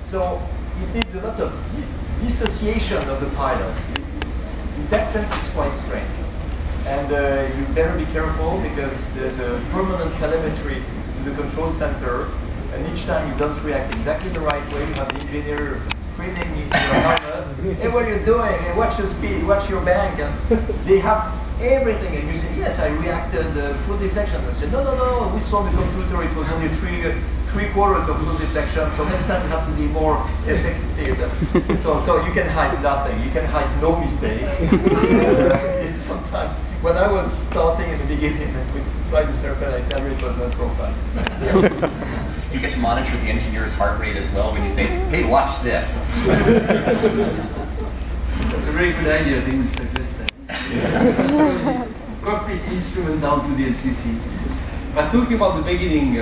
So it needs a lot of dissociation of the pilots. In that sense, it's quite strange. And you better be careful because there's a permanent telemetry in the control center, and each time you don't react exactly the right way, you have the engineer screaming in your helmet, hey, what are you doing? Hey, watch your speed, watch your bank. And they have everything, and you say, yes, I reacted full deflection. And they say, no, no, no, we saw on the computer it was only three quarters of full deflection, so next time you have to be more effective. So you can hide nothing, you can hide no mistake. It's sometimes, when I was starting in the beginning with fly the airplane, I tell you it was not so fun. You get to monitor the engineer's heart rate as well when you say, hey, watch this. That's a very good idea, they will suggest that. Cockpit instrument down to the MCC. But talking about the beginning,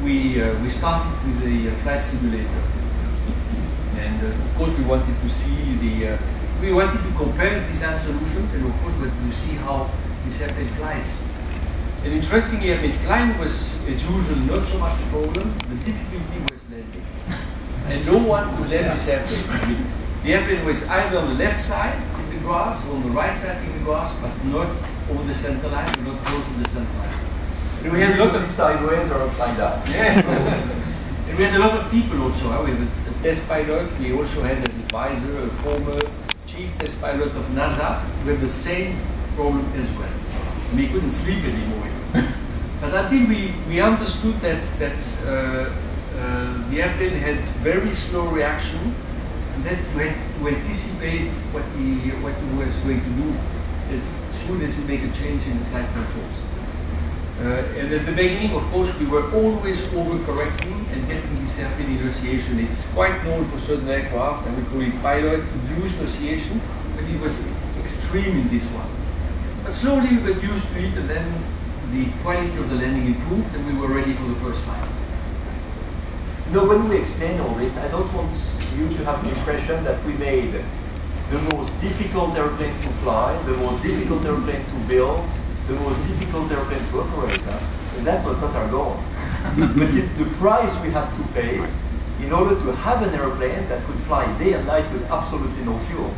we started with the flight simulator. And of course we wanted to see we wanted to compare design solutions, and of course we wanted to see how this airplane flies. And interestingly, I mean, flying was, as usual, not so much a problem. The difficulty was landing. And no one could land this airplane. I mean, the airplane was either on the left side in the grass or on the right side in the grass, but not over the center line, not close to the center line. And we had a lot of sideways or upside down. Yeah. And we had a lot of people also. We had a test pilot. We also had as advisor a former chief test pilot of NASA who had the same problem as well. And we couldn't sleep anymore. But until we understood that the airplane had very slow reaction, and that you had to anticipate what he was going to do as soon as you make a change in the flight controls. And at the beginning, of course, we were always overcorrecting and getting this airplane in oscillation. It's quite known for certain aircraft, and we call it pilot-induced oscillation, but it was extreme in this one. But slowly we got used to it, and then the quality of the landing improved, and we were ready for the first flight. No, when we explain all this, I don't want you to have the impression that we made the most difficult airplane to fly, the most difficult airplane to build, the most difficult airplane to operate. And that was not our goal. But it's the price we had to pay in order to have an airplane that could fly day and night with absolutely no fuel.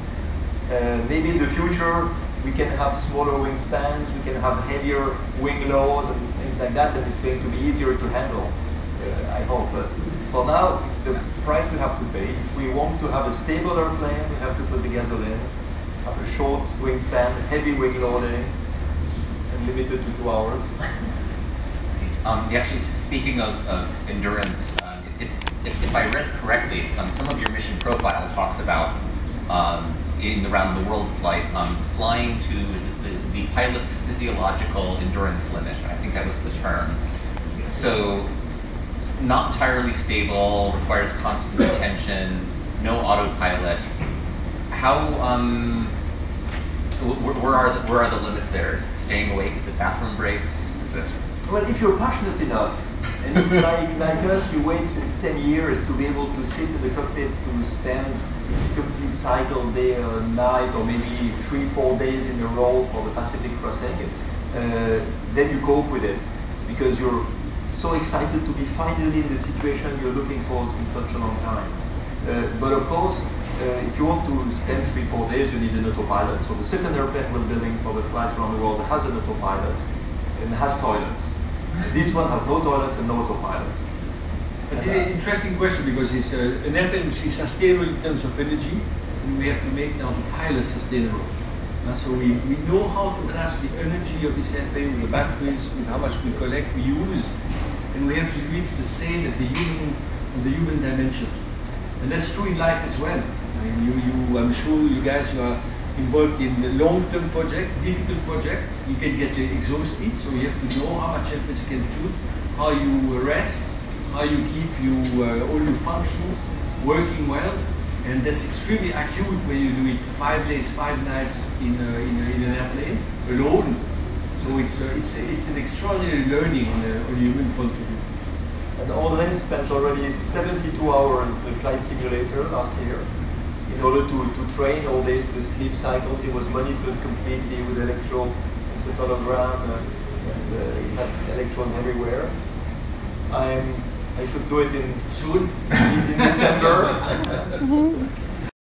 Maybe in the future, we can have smaller wingspans, we can have heavier wing load and things like that, and it's going to be easier to handle, I hope. But for now, it's the price we have to pay. If we want to have a stable airplane, we have to put the gasoline, have a short wingspan, heavy wing loading, and limited to 2 hours. Actually, speaking of endurance, if I read correctly, some of your mission profile talks about in the round the world flight, flying to the pilot's physiological endurance limit. I think that was the term. So, it's not entirely stable, requires constant attention, no autopilot. How, where are the limits there? Is it staying awake? Is it bathroom breaks? Is it? Well, if you're passionate enough, and if like us, you wait since 10 years to be able to sit in the cockpit to spend a complete cycle day or night, or maybe 3-4 days in a row for the Pacific crossing, then you cope with it because you're so excited to be finally in the situation you're looking for in such a long time. But of course, if you want to spend 3-4 days, you need an autopilot. So the second airplane we're building for the flights around the world has an autopilot and has toilets. This one has no toilet and no autopilot. It's an interesting question because it's an airplane which is sustainable in terms of energy, and we have to make now the pilot sustainable. So we know how to manage the energy of this airplane with the batteries, with how much we collect, we use, and we have to do it the same at the human dimension. And that's true in life as well. I mean, I'm sure you guys who are involved in a long-term project, difficult project, you can get exhausted, so you have to know how much effort you can put, how you rest, how you keep all your functions working well, and that's extremely acute when you do it 5 days, 5 nights in an airplane alone. So it's an extraordinary learning on a human point of view. And André spent already 72 hours in the flight simulator last year. In order to train all this, the sleep cycles, he was monitored completely with electroencephalogram, and he had electrodes everywhere. I should do it soon, in December. you.